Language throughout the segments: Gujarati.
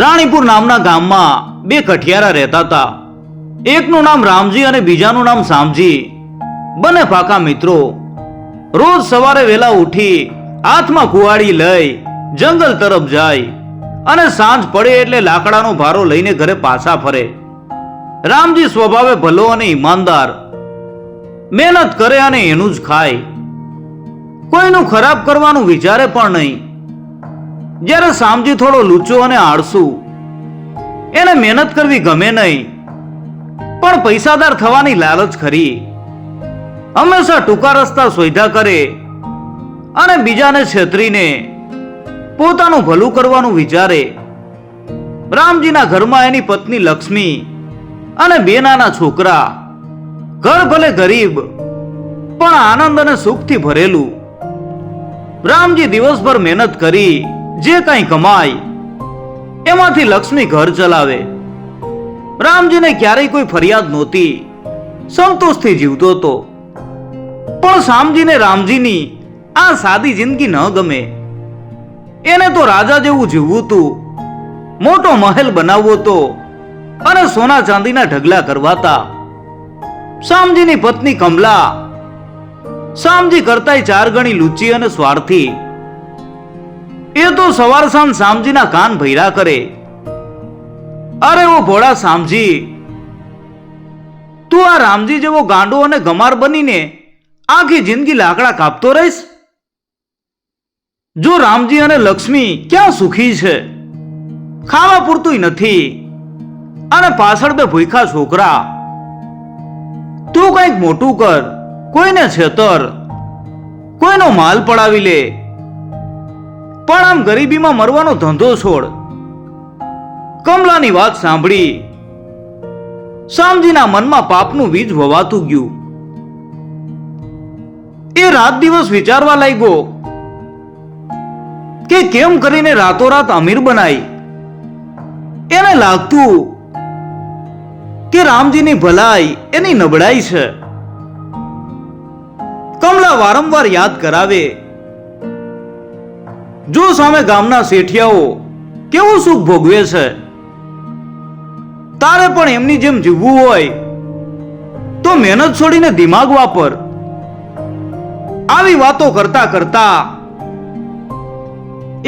રાણીપુર નામના ગામમાં બે કઠિયારા રહેતા હતા. એકનું નામ રામજી અને બીજાનું નામ શામજી. બંને પાકા મિત્રો. રોજ સવારે વહેલા ઉઠી હાથમાં કુવાડી લઈ જંગલ તરફ જાય અને સાંજ પડે એટલે લાકડાનો ભારો લઈને ઘરે પાછા ફરે. રામજી સ્વભાવે ભલો અને ઈમાનદાર. મહેનત કરે અને એનું જ ખાય. કોઈનું ખરાબ કરવાનું વિચારે પણ નહીં. જ્યારે શામજી થોડો લૂચો અને આળસુ. એને મહેનત કરવી ગમે નહીં, પણ પૈસાદાર થવાની લાલચ ખરી. હંમેશા ટૂંકા રસ્તા શોધ્યા કરે અને બીજાને છેતરીને પોતાનું ભલું કરવાનું વિચારે. રામજીના ઘરમાં એની પત્ની લક્ષ્મી અને બે નાના છોકરા. ઘર ભલે ગરીબ પણ આનંદ અને સુખથી ભરેલું. રામજી દિવસભર મહેનત કરી જે કંઈ કમાય એમાંથી લક્ષ્મી ઘર ચલાવે. રામજીને ક્યારેય કોઈ ફરિયાદ નહોતી. સંતોષથી જીવતો હતો. પણ શામજીને રામજીની આ સાદી જિંદગી ન ગમે. એને તો રાજા જેવું જીવવું હતું. મોટો મહેલ બનાવવો હતો અને સોના ચાંદીના ઢગલા કરવાતા. શામજીની પત્ની કમલા શામજી કરતાંય 4 ગણી લુચ્ચી અને સ્વાર્થી. એ તો સવાર સાંજ શામજીના કાન ભૈરા કરે. અરે ઓ ભોળા શામજી, તું આ રામજી જેવો ગાંડો અને ગમાર બનીને આખી જિંદગી લાકડા કાપતો રહીશ? જો રામજી અને લક્ષ્મી ક્યાં સુખી છે? ખાવા પૂરતું નથી અને પાછળ બે ભૂખા છોકરા. તું કંઈક મોટું કર, કોઈને છેતર, કોઈનો માલ પડાવી લે, પણ આમ ગરીબીમાં મરવાનો ધંધો છોડ. કમલાની વાત સાંભળી શામજીના મનમાં પાપનું બીજ વવાતું ગયું. એ રાત દિવસ વિચારવા લાગ્યો કે કેમ કરીને રાતોરાત અમીર બનાય. એને લાગતું કે રામજીની ભલાઈ એની નબળાઈ છે. કમલા વારંવાર યાદ કરાવે, જો સામે ગામના શેઠિયાઓ કેવું સુખ ભોગવે છે, તારે પણ એમની જેમ જીવવું હોય તો મહેનત છોડીને દિમાગ વાપર. આવી વાતો કરતા કરતા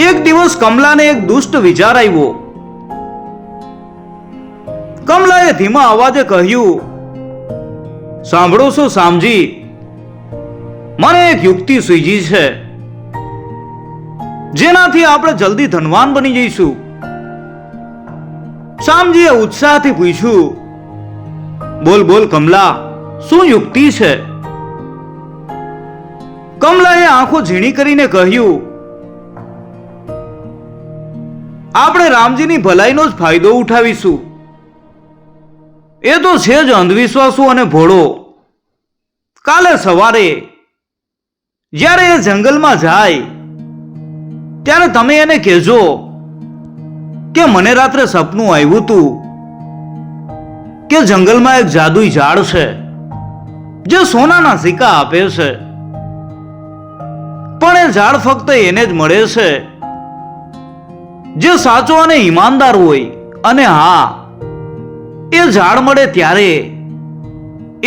એક દિવસ કમલાને એક દુષ્ટ વિચાર આવ્યો. કમલાએ ધીમા અવાજે કહ્યું, સાંભળો છો શામજી, મને એક યુક્તિ સૂઝી છે જેનાથી આપણે જલ્દી ધનવાન બની જઈશું. શામજીએ ઉત્સાહથી પૂછ્યું, બોલ બોલ કમલા, શું યુક્તિ છે? કમલાએ આંખો ઝીણી કરીને કહ્યું, આપણે રામજીની ભલાઈનો જ ફાયદો ઉઠાવીશું. એ તો છે જ અંધવિશ્વાસુ અને ભોળો. કાલે સવારે જ્યારે એ જંગલમાં જાય ત્યારે તમે એને કહેજો કે મને રાત્રે સપનું આવ્યું હતું કે જંગલમાં એક જાદુઈ ઝાડ છે જે સોનાના સિક્કા આપે છે. પણ એ ઝાડ ફક્ત એને જ મળે છે જે સાચો અને ઈમાનદાર હોય. અને હા, એ ઝાડ મળે ત્યારે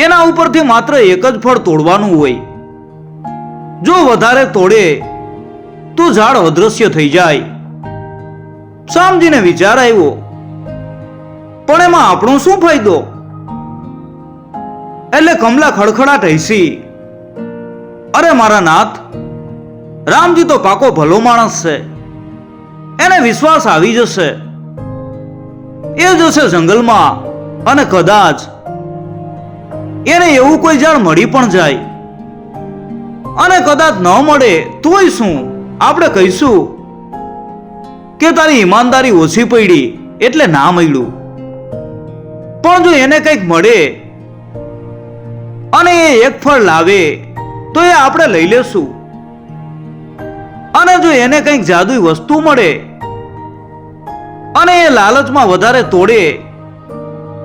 એના ઉપરથી માત્ર એક જ ફળ તોડવાનું હોય. જો વધારે તોડે તો ઝાડ અદૃશ્ય થઈ જાય. શામજીને વિચાર આવ્યો, પણ એમાં આપણો શું ફાયદો? એટલે કમલા ખડખડાટ હસી, અરે મારા નાથ, રામજી તો પાકો ભલો માણસ છે. એને વિશ્વાસ આવી જશે. એ જશે જંગલમાં અને કદાચ એને એવું કોઈ ઝાડ મળી પણ જાય. અને કદાચ ન મળે તોય શું, આપણે કહીશું કે તારી ઈમાનદારી ઓછી પડી એટલે ના મળ્યું. પણ જો એને કંઈક મળે અને એ એક ફળ લાવે તો એ આપણે લઈ લેશું. અને જો એને કંઈક જાદુઈ વસ્તુ મળે અને એ લાલચમાં વધારે તોડે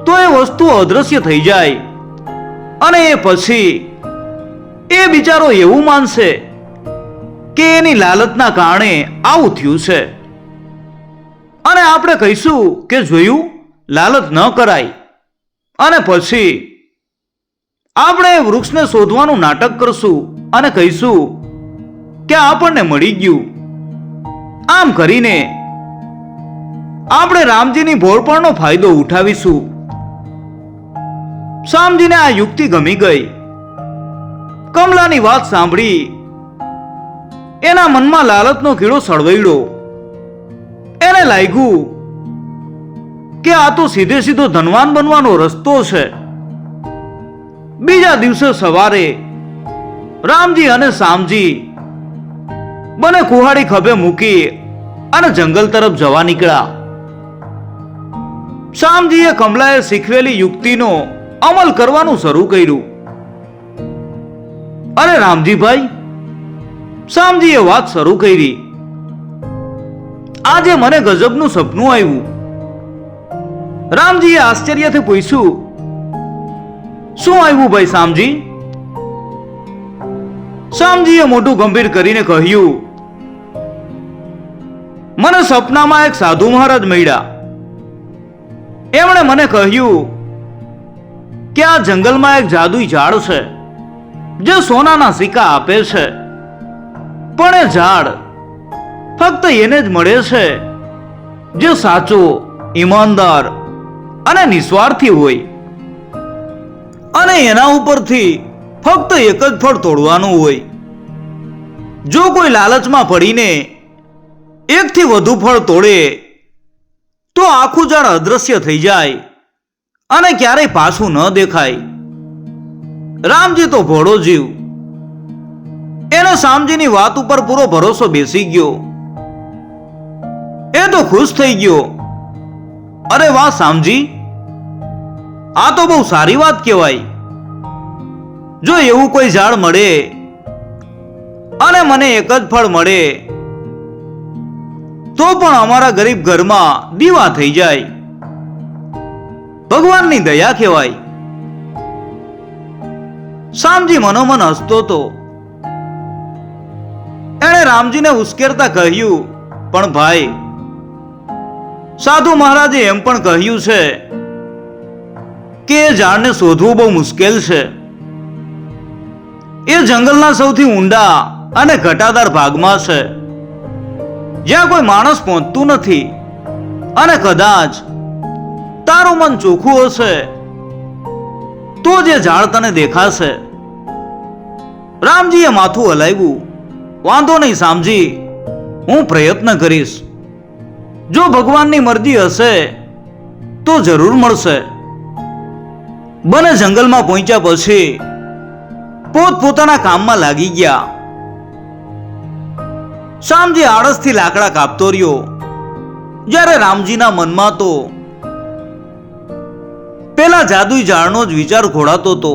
તો એ વસ્તુ અદૃશ્ય થઈ જાય. અને એ પછી એ બિચારો એવું માનશે કે એની લાલચના કારણે આવું થયું છે. અને આપણે કહીશું કે જોયું, લાલચ ન કરાય. અને પછી આપણે એ વૃક્ષને શોધવાનું નાટક કરશું અને કહીશું કે આપણને મળી ગયું. આમ કરીને આપણે રામજીની ભોળપણનો ફાયદો ઉઠાવીશું. શામજીને આ યુક્તિ ગમી ગઈ. કમલાની વાત સાંભળી એના મનમાં લાલચનો કીડો સળવૈડો. એને લાગ્યું કે આ તો સીધે સીધો ધનવાન બનવાનો રસ્તો છે. બીજા દિવસે સવારે રામજી અને શામજી બંને કુહાડી ખભે મૂકી અને જંગલ તરફ જવા નીકળ્યા. શામજીએ કમલાએ શીખવેલી યુક્તિનો અમલ કરવાનું શરૂ કર્યું. અરે રામજીભાઈ, શામજીએ વાત શરૂ કરી, આજે મને ગજબનું સપનું આવ્યું. રામજીએ આશ્ચર્યથી પૂછ્યું, શું આવ્યું ભાઈ શામજી? શામજીએ મોઢું ગંભીર કરીને કહ્યું, મને સપનામાં એક સાધુ મહારાજ મળ્યા. એમણે મને કહ્યું કે આ જંગલમાં એક જાદુઈ ઝાડ છે જે સોનાના સિક્કા આપે છે, પણ એ ઝાડ ફક્ત એને જ મળે છે જે સાચો, ઈમાનદાર અને નિસ્વાર્થી હોય. અને એના ઉપરથી ફક્ત એક જ ફળ તોડવાનું હોય. જો કોઈ લાલચમાં પડીને એકથી વધુ ફળ તોડે તો આખું ઝાડ અદ્રશ્ય થઈ જાય અને ક્યારેય પાછું ન દેખાય. રામજી તો ભોળો જીવ. એને શામજીની વાત ઉપર પૂરો ભરોસો બેસી ગયો. એ તો ખુશ થઈ ગયો. અરે વાહ શામજી, આ તો બહુ સારી વાત કહેવાય. જો એવું કોઈ ઝાડ મળે અને મને એક જ ફળ મળે તો પણ અમારા ગરીબ ઘરમાં દીવા થઈ જાય. ભગવાનની દયા કહેવાય. શામજી મનોમન હસતો હતો. એણે રામજીને ઉશ્કેરતા કહ્યું, પણ ભાઈ, સાધુ મહારાજે એમ પણ કહ્યું છે કે એ ઝાડને શોધવું બહુ મુશ્કેલ છે. એ જંગલના સૌથી ઊંડા અને ઘટાદાર ભાગમાં છે, જ્યાં કોઈ માણસ પહોંચતું નથી. અને કદાચ તારું મન ચોખ્ખું હશે તો જે ઝાડ તને દેખાશે. રામજીએ માથું હલાવ્યું. વાંધો નહીં શામજી, હું પ્રયત્ન કરીશ. જો ભગવાનની મરજી હશે તો જરૂર મળશે. બંને જંગલમાં પહોંચ્યા પછી પોતપોતાના કામમાં લાગી ગયા. શામજી આળસથી લાકડા કાપતો રહ્યો, જ્યારે રામજીના મનમાં તો પેલા જાદુઈ ઝાડનો જ વિચાર ઘોળાતો હતો.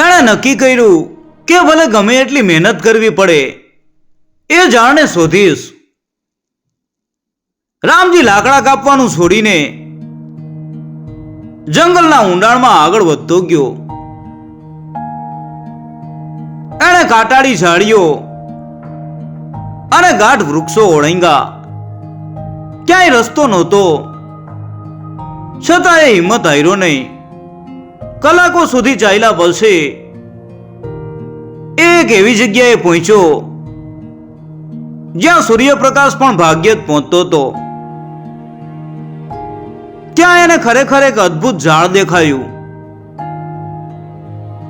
એણે નક્કી કર્યું કે ભલે ગમે એટલી મહેનત કરવી પડે, એ ઝાડને શોધીશ. રામજી લાકડા કાપવાનું છોડીને જંગલના ઊંડાણમાં આગળ વધતો ગયો. એણે કાંટાળી ઝાડીઓ અને ગાઢ વૃક્ષો ઓળંગ્યા. ક્યાંય રસ્તો નહોતો, છતાં એ હિંમત હાર્યો નહીં. કલાકો સુધી ચાલ્યા પછી એક એવી જગ્યાએ પહોંચ્યો જ્યાં સૂર્યપ્રકાશ પણ ભાગ્યે જ પહોંચતો હતો. ત્યાં એને ખરેખર એક અદ્ભુત ઝાડ દેખાયું.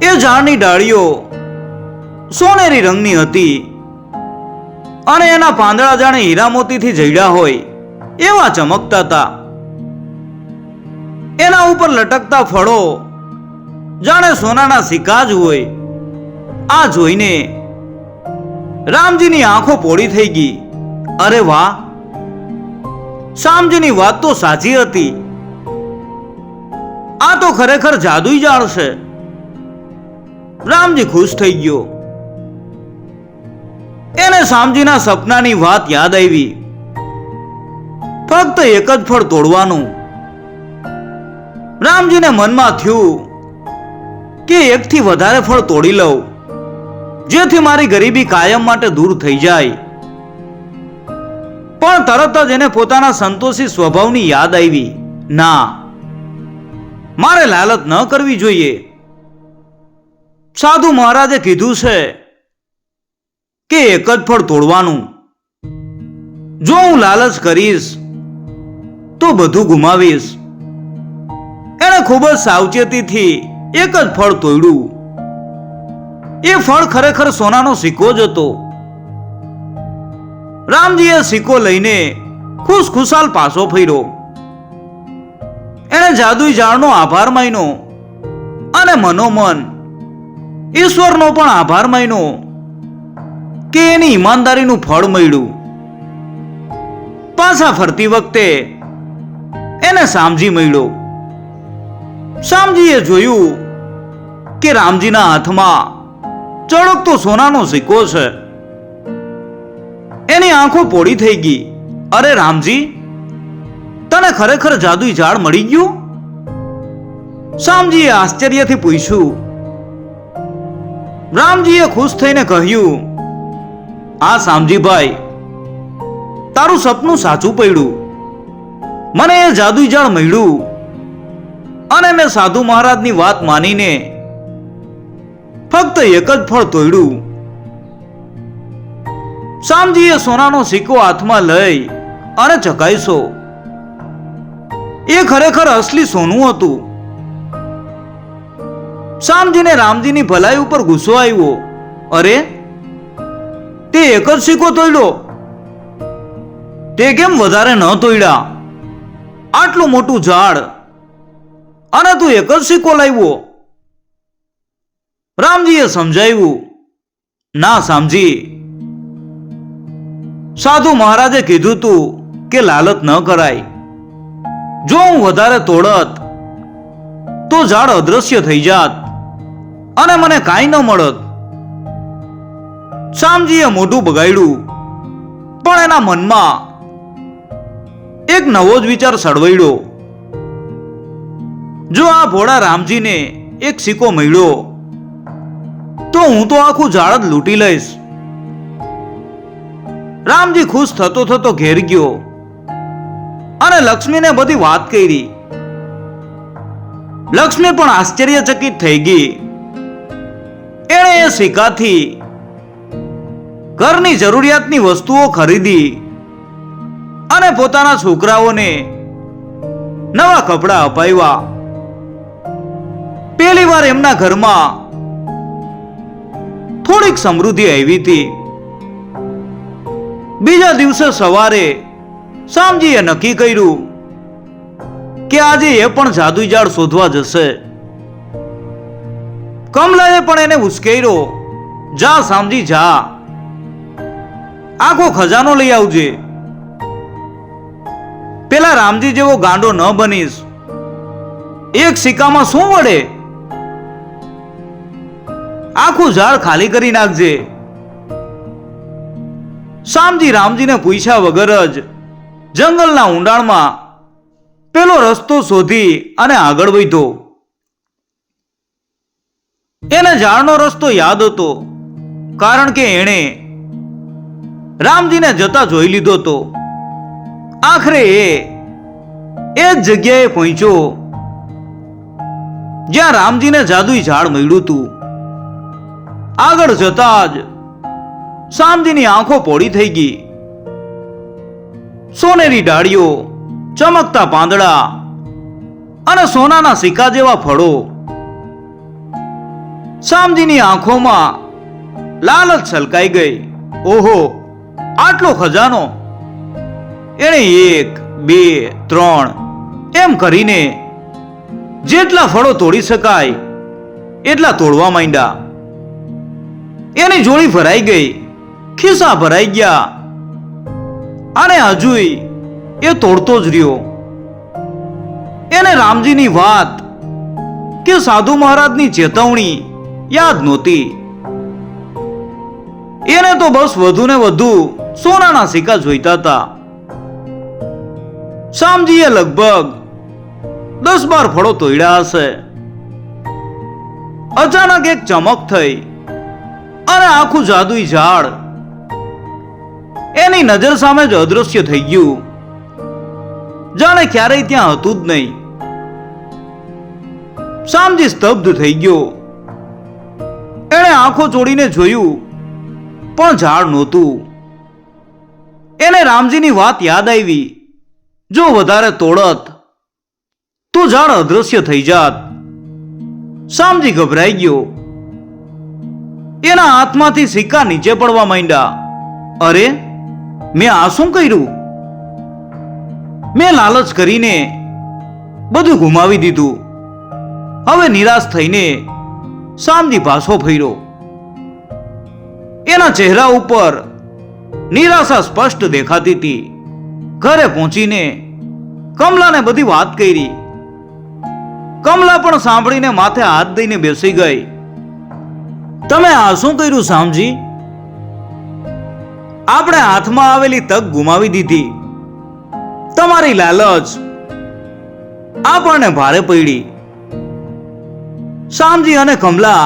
એ ઝાડની ડાળીઓ સોનેરી રંગની હતી અને એના પાંદડા જાણે હીરા મોતીથી જડ્યા હોય એવા ચમકતા હતા. એના ઉપર લટકતા ફળો જાણે સોનાના સિક્કા જ હોય. આ જોઈને રામજીની આંખો પોળી થઈ ગઈ. અરે વાહ, શામજીની વાત તો સાચી હતી. આ તો ખરેખર જાદુઈ ઝાડ છે. રામજી ખુશ થઈ ગયો. એને શામજીના સપનાની વાત યાદ આવી. ફક્ત એક જ ફળ તોડવાનું. રામજીને મનમાં થયું કે એકથી વધારે ફળ તોડી લઉં, જેથી મારી ગરીબી કાયમ માટે દૂર થઈ જાય. પણ તરત જ એને પોતાના સંતોષી સ્વભાવની યાદ આવી. ના, મારે લાલચ ન કરવી જોઈએ. સાધુ મહારાજે કીધું છે કે એક જ ફળ તોડવાનું. જો હું લાલચ કરીશ તો બધું ગુમાવીશ. એણે ખૂબ જ સાવચેતીથી એક જ ફળ તોડ્યું. એ ફળ ખરેખર સોનાનો સિક્કો જ હતો. રામજીએ સિક્કો લઈને ખુશખુશાલ પાછો ફર્યો. એણે જાદુઈ ઝાડનો આભાર માન્યો અને મનોમન ઈશ્વરનો પણ આભાર માન્યો કે એની ઈમાનદારીનું ફળ મળ્યું. પાછા ફરતી વખતે એને શામજી મળ્યો. શામજીએ જોયું કે રામજીના હાથમાં ચળકતો સોનાનો સિક્કો છે. એની આંખો પોળી થઈ ગઈ. અરે રામજી, તને ખરેખર જાદુઈ ઝાડ મળી ગયું? શામજીએ આશ્ચર્યથી પૂછ્યું. રામજીએ ખુશ થઈને કહ્યું, હા શામજીભાઈ, તારું સપનું સાચું પડ્યું. મને એ જાદુઈ ઝાડ મળ્યું અને મેં સાધુ મહારાજની વાત માનીને ફક્ત એક જ ફળ તોડ્યું. શામજીએ સોનાનો સિક્કો હાથમાં લઈ અને ચકાસ્યો. એ ખરેખર અસલી સોનું હતું. શામજીને રામજીની ભલાઈ ઉપર ગુસ્સો આવ્યો. અરે, તે એક જ સિક્કો તોડ્યો, તે કેમ વધારે ન તોડ્યા? આટલું મોટું ઝાડ અને તું એક જ સિક્કો લાવ્યો. રામજીએ સમજાવ્યું, ના શામજી, સાધુ મહારાજે કીધું તું કે લાલચ ન કરાય. જો હું વધારે તોડત તો ઝાડ અદ્રશ્ય થઈ જાત અને મને કાંઈ ન મળત. શામજીએ મોઢું બગાડ્યું, પણ એના મનમાં એક નવો જ વિચાર સળવડ્યો. જો આ ભોળા રામજીને એક સિક્કો મળ્યો તો હું તો આખું ઝાડ જ લૂંટી લઈશ. રામજી ખુશ થતો થતો ઘેર ગયો અને લક્ષ્મીને બધી વાત કરી. લક્ષ્મી પણ આશ્ચર્યચકિત થઈ ગઈ. એણે એ સિક્કાથી ઘરની જરૂરિયાતની વસ્તુઓ ખરીદી અને પોતાના છોકરાઓને નવા કપડાં અપાવ્યા. પહેલી વાર એમના ઘરમાં થોડીક સમૃદ્ધિ આવી હતી. બીજા દિવસે સવારે શામજીએ નક્કી કર્યું કે આજે એ પણ જાદુઈ ઝાડ શોધવા જશે. કમલાએ પણ એને ઉશ્કેર્યો, જા શામજી જા, આખો ખજાનો લઈ આવજે. પેલા રામજી જેવો ગાંડો ન બનીશ. એક સિક્કામાં શું વળે? આખું ઝાડ ખાલી કરી નાખજે. શામજી રામજીને પૂછ્યા વગર જ જંગલના ઊંડાણમાં પેલો રસ્તો શોધી અને આગળ વધ્યો. એને ઝાડનો રસ્તો યાદ હતો, કારણ કે એણે રામજીને જતા જોઈ લીધો હતો. આખરે એ જ જગ્યાએ પહોંચ્યો જ્યાં રામજીને જાદુઈ ઝાડ મળ્યું હતું. આગળ જતા જ શામજીની આંખો પોળી થઈ ગઈ. સોનેરી ડાળીઓ, ચમકતા પાંદડા અને સોનાના સિક્કા જેવા ફળો. શામજીની આંખોમાં લાલચ છલકાઈ ગઈ. ઓહો, આટલો ખજાનો! એણે 1, 2, 3 એમ કરીને જેટલા ફળો તોડી શકાય એટલા તોડવા માંડ્યા. એની જોડી ભરાઈ ગઈ, ખિસ્સા ભરાઈ ગયા અને હજુય એ તોડતો જ રહ્યો. એને રામજીની વાત કે સાધુ મહારાજની ચેતવણી યાદ નહોતી. એને તો બસ વધુ ને વધુ સોનાના સિક્કા જોઈતા હતા. શામજીએ લગભગ 10-12 ફળો તોડ્યા હશે. અચાનક એક ચમક થઈ અને આખું જાદુઈ ઝાડ એની નજર સામે જ અદૃશ્ય થઈ ગયું, જાણે ક્યારેય ત્યાં હતું જ નહીં. શામજી સ્તબ્ધ થઈ ગયો. એણે આંખો ચોડીને જોયું, પણ ઝાડ નહોતું. એને રામજીની વાત યાદ આવી. જો વધારે તોડત તો ઝાડ અદૃશ્ય થઈ જાત. શામજી ગભરાઈ ગયો. એના હાથમાંથી સિક્કા નીચે પડવા માંડ્યા. અરે, મેં આ શું કર્યું? મેં લાલચ કરીને બધું ગુમાવી દીધું. હવે નિરાશ થઈને શામજી પાછો ફર્યો. એના ચહેરા ઉપર નિરાશા સ્પષ્ટ દેખાતી હતી. ઘરે પહોંચીને કમલાને બધી વાત કરી. કમલા પણ સાંભળીને માથે હાથ દઈને બેસી ગઈ. તમે આ શું કર્યું શામજી? આપણે હાથમાં આવેલી તક ગુમાવી દીધી. તમારી લાલચ આપણને ભારે પડી. શામજી અને કમલા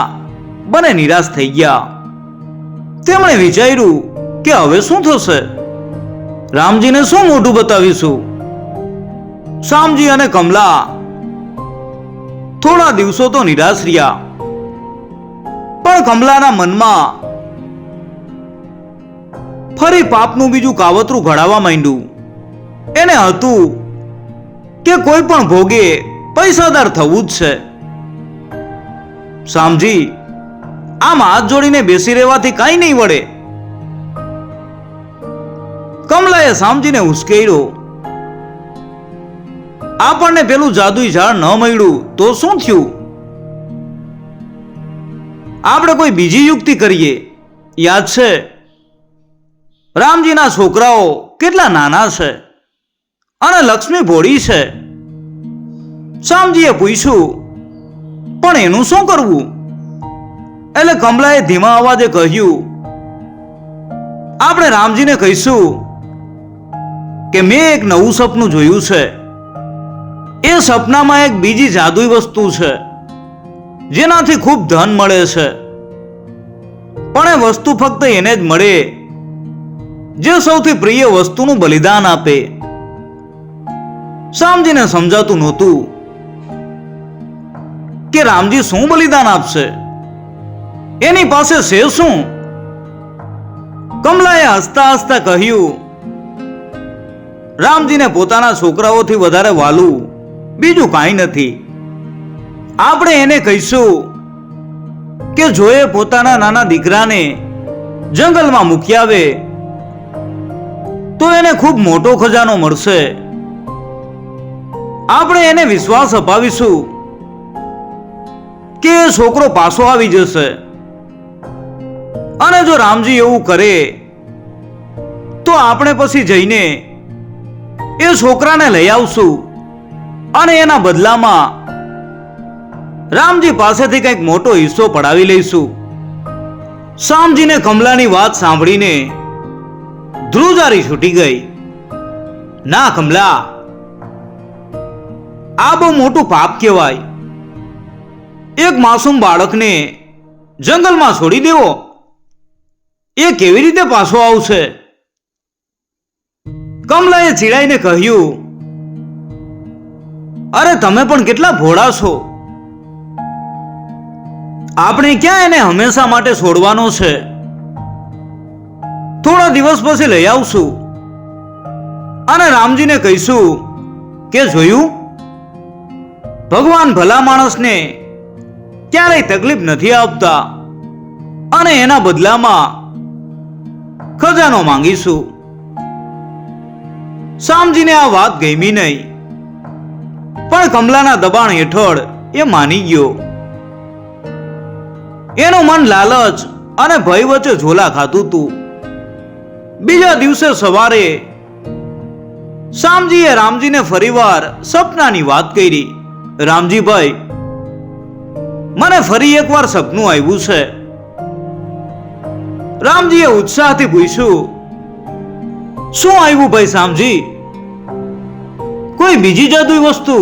બંને નિરાશ થઈ ગયા. તેમણે વિચાર્યું કે હવે શું થશે? રામજીને શું મોઢું બતાવીશું? શામજી અને કમલા થોડા દિવસો તો નિરાશ રહ્યા. પણ કમલાના મનમાં ફરી પાપનું બીજું કાવતરું ઘડાવા માંડ્યું. એને હતું કે કોઈ પણ ભોગે પૈસાદાર થવું જ છે. શામજી, આમ હાથ જોડીને બેસી રહેવાથી કાંઈ નહીં વળે. કમલાએ શામજીને ઉશ્કેર્યો. આપણને પેલું જાદુઈ ઝાડ ન મળ્યું તો શું થયું? આપણે કોઈ બીજી યુક્તિ કરીએ. યાદ છે, રામજીના છોકરાઓ કેટલા નાના છે અને લક્ષ્મી ભોળી છે. શામજીએ પૂછ્યું, પણ એનું શું કરવું? એટલે કમલાએ ધીમા અવાજે કહ્યું, આપણે રામજીને કહીશું કે મેં એક નવું સપનું જોયું છે. એ સપનામાં એક બીજી જાદુઈ વસ્તુ છે જેનાથી ખૂબ ધન મળે છે. પણ એ વસ્તુ ફક્ત એને જ મળે જે સૌથી પ્રિય વસ્તુનું બલિદાન આપે. શામજીને સમજાતું નહોતું કે રામજી શું બલિદાન આપશે, એની પાસે છે શું. કમલાએ હસતા હસતા કહ્યું, રામજીને પોતાના છોકરાઓથી વધારે વાલું બીજું કાંઈ નથી. આપણે એને કહીશું કે જો એ પોતાના નાના દીકરાને જંગલમાં મૂકી આવે તો એને ખૂબ મોટો ખજાનો મળશે. આપણે એને વિશ્વાસ અપાવીશું કે એ છોકરો પાછો આવી જશે. અને જો રામજી એવું કરે તો આપણે પછી જઈને એ છોકરાને લઈ આવશું અને એના બદલામાં રામજી પાસેથી કંઈક મોટો હિસ્સો પડાવી લઈશું. શામજીને કમલાની વાત સાંભળીને ધ્રુજારી છૂટી ગઈ. ના કમલા, આ બહુ મોટું પાપ કહેવાય. એક માસૂમ બાળકને જંગલમાં છોડી દેવો, એ કેવી રીતે પાછો આવશે? કમલાએ ચીડાઈને કહ્યું, અરે તમે પણ કેટલા ભોળા છો. આપણે ક્યાં એને હંમેશા માટે છોડવાનો છે? થોડા દિવસ પછી લઈ આવશું અને રામજીને કહીશું કે જોયું, ભગવાન ભલા માણસને ક્યારેય તકલીફ નથી આપતા અને એના બદલામાં ખજાનો માંગીશું. શામજીને આ વાત ગમી નહીં, પણ કમલાના દબાણ હેઠળ એ માની ગયો. એનું મન લાલચ અને ભય વચ્ચે ઝોલા ખાતું હતું. બીજા દિવસે સવારે શામજીએ રામજીને ફરીવાર સપનાની વાત કરી. રામજીભાઈ, મને ફરી એકવાર સપનું આવ્યું છે. રામજીએ ઉત્સાહથી પૂછ્યું, શું આવ્યું ભાઈ શામજી? કોઈ બીજી જાદુઈ વસ્તુ?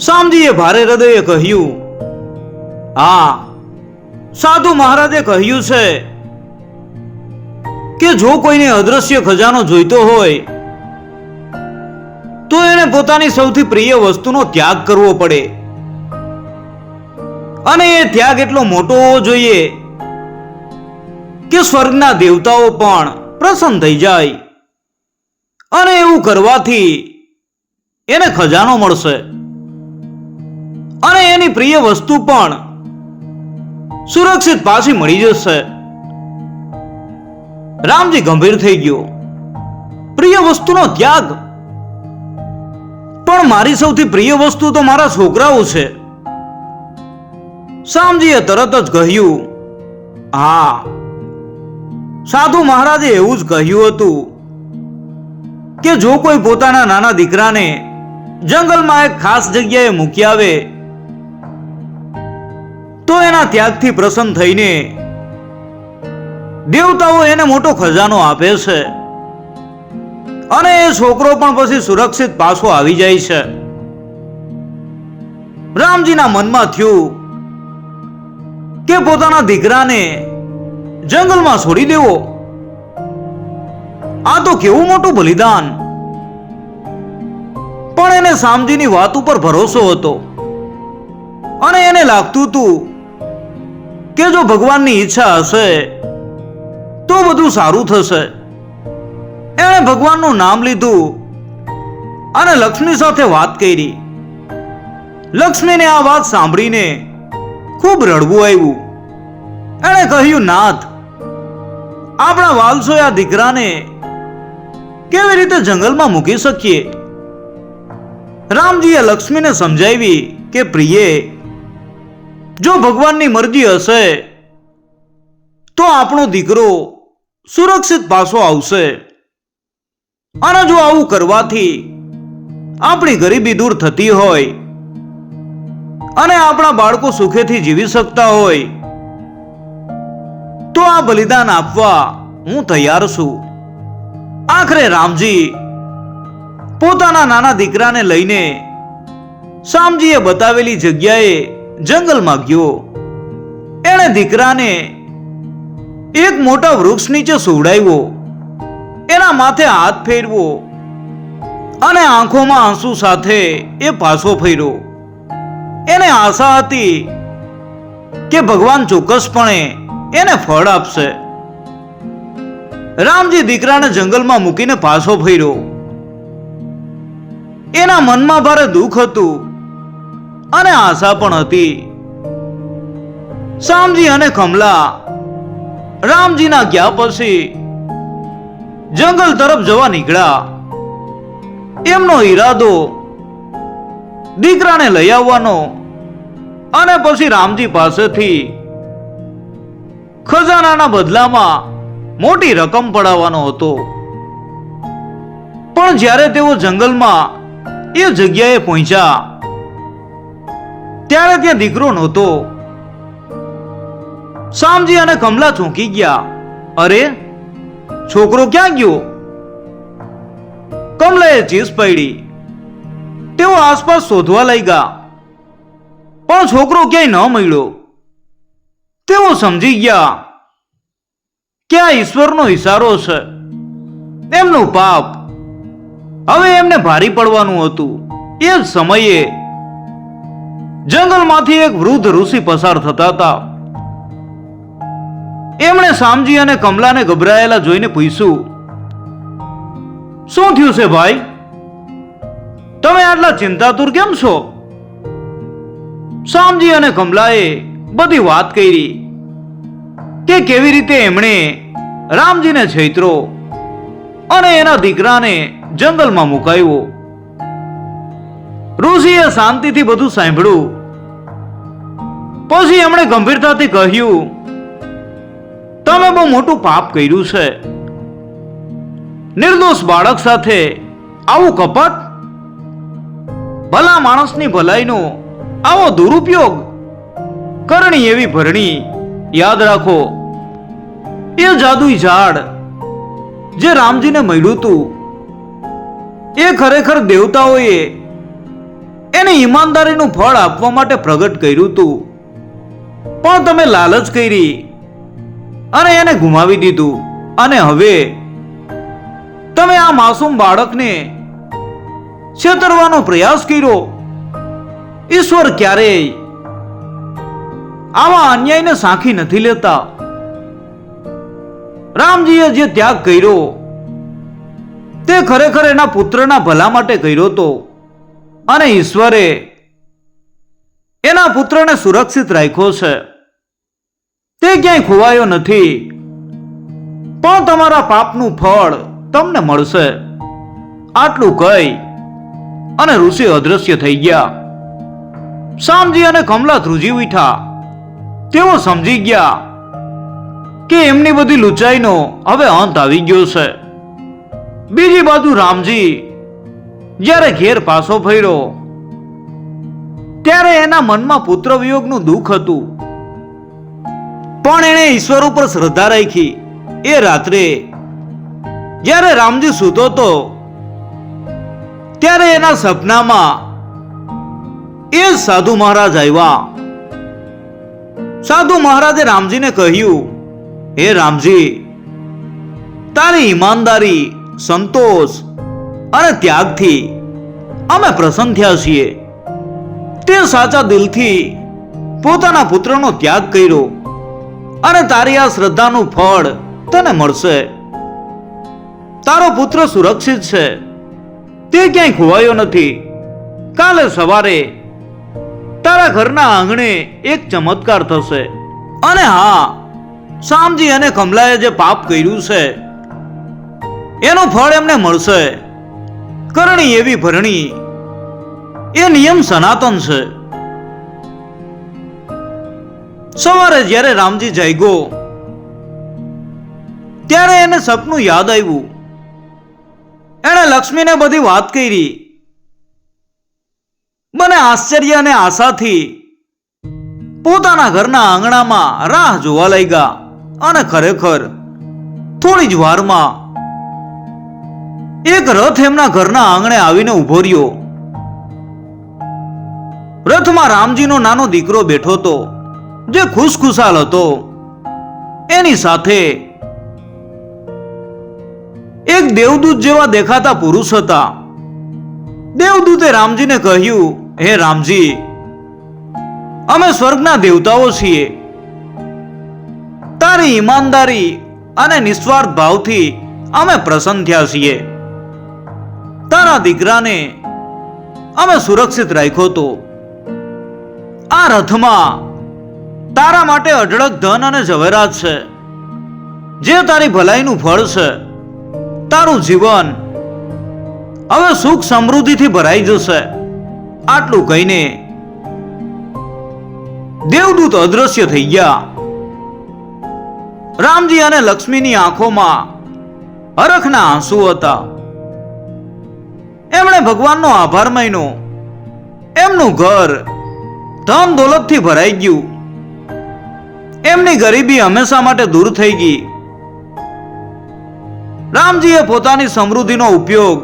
શામજીએ ભારે હૃદયે કહ્યું, હા, સાધુ મહારાજે કહ્યું છે કે જો કોઈને અદ્રશ્ય ખજાનો જોઈતો હોય તો એને પોતાની સૌથી પ્રિય વસ્તુનો ત્યાગ કરવો પડે, અને એ ત્યાગ એટલો મોટો હોવો જોઈએ કે સ્વર્ગના દેવતાઓ પણ પ્રસન્ન થઈ જાય, અને એવું કરવાથી એને ખજાનો મળશે અને એની પ્રિય વસ્તુ પણ સુરક્ષિત પાછી મળી જશે. રામજી ગંભીર થઈ ગયો. પ્રિય વસ્તુનો ત્યાગ? પણ મારી સૌથી પ્રિય વસ્તુ તો મારા છોકરાઓ છે. શામજીએ તરત જ કહ્યું, હા, સાધુ મહારાજે એવું જ કહ્યું હતું કે જો કોઈ પોતાના નાના દીકરાને જંગલમાં એક ખાસ જગ્યાએ મૂકી આવે તો એના ત્યાગથી પ્રસન્ન થઈને દેવતાઓ એને મોટો ખજાનો આપે છે, અને એ છોકરો પણ પછી સુરક્ષિત પાછો આવી જાય છે. રામજીના મનમાં થયું કે પોતાના દીકરાને જંગલમાં છોડી દેવો, આ તો કેવું મોટું બલિદાન. પણ એને શામજીની વાત ઉપર ભરોસો હતો, અને એને લાગતું હતું કે જો ભગવાનની ઈચ્છા હશે તો બધું સારું થશે. એણે ભગવાનનું નામ લીધું અને લક્ષ્મી સાથે વાત કરી. લક્ષ્મીને આ વાત સાંભળીને ખૂબ રડવું આવ્યું. એણે કહ્યું, નાથ, આપણા વાલસોયા દીકરાને કેવી રીતે જંગલમાં મૂકી શકીએ? રામજીએ લક્ષ્મીને સમજાવી કે પ્રિયે, જો ભગવાનની મરજી હશે તો આપણો દીકરો સુરક્ષિત પાછો આવશે, અને જો આવું કરવાથી આપણી ગરીબી દૂર થતી હોય અને આપણા બાળકો સુખેથી જીવી શકતા હોય તો આ બલિદાન આપવા હું તૈયાર છું. આખરે રામજી પોતાના નાના દીકરાને લઈને શામજીએ બતાવેલી જગ્યાએ જંગલમાં ગયો. એણે દીકરાને એક મોટા વૃક્ષ નીચે સુવડાવ્યો, એના માથે હાથ ફેરવો અને આંખોમાં આંસુ સાથે એ પાછો ફર્યો. એને આશા હતી કે ભગવાન ચોક્કસપણે એને ફળ આપશે. રામજી દીકરાને જંગલમાં મૂકીને પાછો ફર્યો. એના મનમાં ભારે દુઃખ હતું અને આશા પણ હતી. શામજી અને કમલા રામજીના ગયા પછી જંગલ તરફ જવા નીકળ્યા. એમનો ઈરાદો દીકરાને લઈ આવવાનો અને પછી રામજી પાસેથી ખજાનાના બદલામાં મોટી રકમ પડાવવાનો હતો. પણ જ્યારે તેઓ જંગલમાં એ જગ્યાએ પહોંચ્યા ત્યારે ત્યાં દીકરો નહોતો. શામજી અને કમલા ચોંકી ગયા. અરે, છોકરો ક્યાં ગયો? કમલાએ ચીસ પાડી. તેઓ આસપાસ શોધવા લાગ્યા, પણ છોકરો ક્યાંય ન મળ્યો. તેઓ સમજી ગયા કે આ ઈશ્વરનો ઈશારો છે. એમનું પાપ હવે એમને ભારી પડવાનું હતું. એ જ સમયે જંગલમાંથી એક વૃદ્ધ ઋષિ પસાર થતા હતા. એમણે શામજી અને કમલાને ગભરાયેલા જોઈને પૂછ્યું, શું થયું છે ભાઈ? તમે આટલા ચિંતાતુર કેમ છો? શામજી અને કમલાએ બધી વાત કરી કે કેવી રીતે એમણે રામજીને છેતરો અને એના દીકરાને જંગલમાં મુકાયો. ઋષિએ શાંતિથી બધું સાંભળ્યું. પછી એમણે ગંભીરતાથી કહ્યું, તમે બહુ મોટું પાપ કર્યું છે. નિર્દોષ બાળક સાથે આવું કપટ, ભલા માણસની ભલાઈનો આવો દુરુપયોગ, કરણી એવી ભરણી. યાદ રાખો, એ જાદુઈ ઝાડ જે રામજીને મળ્યું હતું એ ખરેખર દેવતાઓએ એને ઈમાનદારીનું ફળ આપવા માટે પ્રગટ કર્યું હતું, પણ તમે લાલચ કરી અને એને ગુમાવી દીધું. અને હવે તમે આ માસૂમ બાળકને છેતરવાનો પ્રયાસ કર્યો. ઈશ્વર ક્યારેય આવા અન્યાયને સાંખી નથી લેતા. રામજીએ જે ત્યાગ કર્યો તે ખરેખર એના પુત્રના ભલા માટે કર્યો હતો, અને ઈશ્વરે એના પુત્રને સુરક્ષિત રાખ્યો છે. તે ક્યાંય ખોવાયો નથી, પણ તમારા પાપનું ફળ તમને મળશે. આટલું કહી અને ઋષિ અદ્રશ્ય થઈ ગયા. શામજી અને કમલા ધ્રુજી ઉઠ્યા. તેઓ સમજી ગયા કે એમની બધી લુચાઈનો હવે અંત આવી ગયો છે. બીજી બાજુ રામજી જ્યારે ઘેર પાછો ફર્યો ત્યારે એના મનમાં પુત્ર વિયોગનું દુઃખ હતું, પણ એણે ઈશ્વર ઉપર શ્રદ્ધા રાખી. એ રાત્રે જ્યારે રામજી સૂતો હતો ત્યારે એના સપનામાં એ સાધુ મહારાજ આવ્યા. સાધુ મહારાજે રામજીને કહ્યું, હે રામજી, તારી ઈમાનદારી, સંતોષ અને ત્યાગથી અમે પ્રસન્ન થયા છીએ. તે સાચા દિલથી પોતાના પુત્રનો ત્યાગ કર્યો, અને તારી આ શ્રદ્ધાનું ફળ તને મળશે. તારો પુત્ર સુરક્ષિત છે, તે ક્યાંય ખોવાયો નથી. કાલે સવારે તારા ઘરના આંગણે એક ચમત્કાર થશે. અને હા, શામજી અને કમલાએ જે પાપ કર્યું છે એનું ફળ એમને મળશે. કરણી એવી ભરણી, એ નિયમ સનાતન છે. સવારે જ્યારે રામજી જાગ્યો ત્યારે એને સપનું યાદ આવ્યું. એણે લક્ષ્મીને બધી વાત કરી. મને આશ્ચર્ય અને આશાથી પોતાના ઘરના આંગણામાં રાહ જોવા લાગ્યા. અને ખરેખર થોડી જ વારમાં એક રથ એમના ઘરના આંગણે આવીને ઉભો રહ્યો. રથમાં રામજીનો નાનો દીકરો બેઠો હતો, જે ખુશખુશાલ હતો. એની સાથે એક દેવદૂત જેવા દેખાતા પુરુષ હતા. દેવદૂતે રામજીને કહ્યું, હે રામજી, અમે સ્વર્ગના દેવતાઓ છીએ. તારી ઈમાનદારી અને નિસ્વાર્થ ભાવથી અમે પ્રસન્ન થયા છીએ. તારા દીકરાને અમે સુરક્ષિત રાખ્યો તો. આ રથમાં તારા માટે અઢળક ધન અને ઝવેરાત છે, જે તારી ભલાઈનું ફળ છે. તારું જીવન હવે સુખ સમૃદ્ધિથી ભરાઈ જશે. આટલું કહીને દેવદૂત અદ્રશ્ય થઈ ગયા. રામજી અને લક્ષ્મીની આંખોમાં હરખના આંસુ હતા. એમણે ભગવાનનો આભાર માન્યો. એમનું ઘર ધન દોલતથી ભરાઈ ગયું. એમની ગરીબી હંમેશા માટે દૂર થઈ ગઈ. રામજીએ પોતાની સમૃદ્ધિનો ઉપયોગ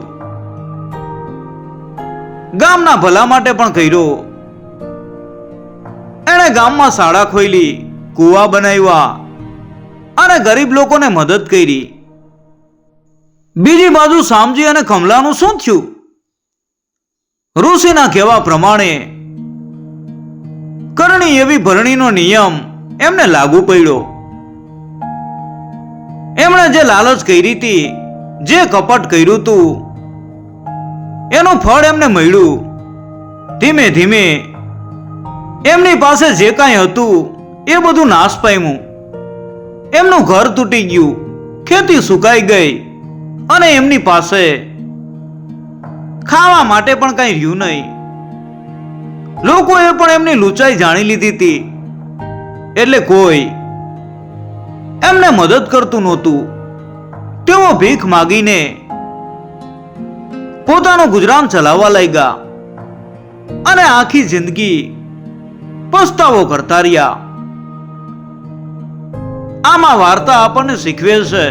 ગામના ભલા માટે પણ કર્યો. એણે ગામમાં શાળા ખોલી, કૂવા બનાવ્યા અને ગરીબ લોકોને મદદ કરી. બીજી બાજુ શામજી અને કમલાનું શું થયું? ઋષિના કહેવા પ્રમાણે કરણી એવી ભરણીનો નિયમ એમને લાગુ પડ્યો. એમણે જે લાલચ કરી હતી, જે કપટ કર્યું હતું, એનું ફળ એમને મળ્યું. ધીમે ધીમે એમની પાસે જે કાંઈ હતું એ બધું નાશ પામ્યું. એમનું ઘર તૂટી ગયું, ખેતી સુકાઈ ગઈ, અને એમની પાસે ખાવા માટે પણ કઈ રહ્યું નહીં. લોકોએ પણ એમની લુચાઈ જાણી લીધી હતી, એટલે કોઈ એમને મદદ કરતું નહોતું. તેઓ ભીખ માગીને પોતાનું ગુજરાન ચલાવવા લાગ્યા અને આખી જિંદગી પસ્તાવો કરતા રહ્યા. આમાં વાર્તા આપણને શીખવે છે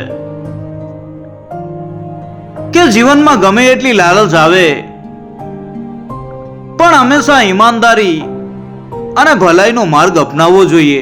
કે જીવનમાં ગમે એટલી લાલચ આવે, પણ હંમેશા ઈમાનદારી અને ભલાઈનો માર્ગ અપનાવવો જોઈએ.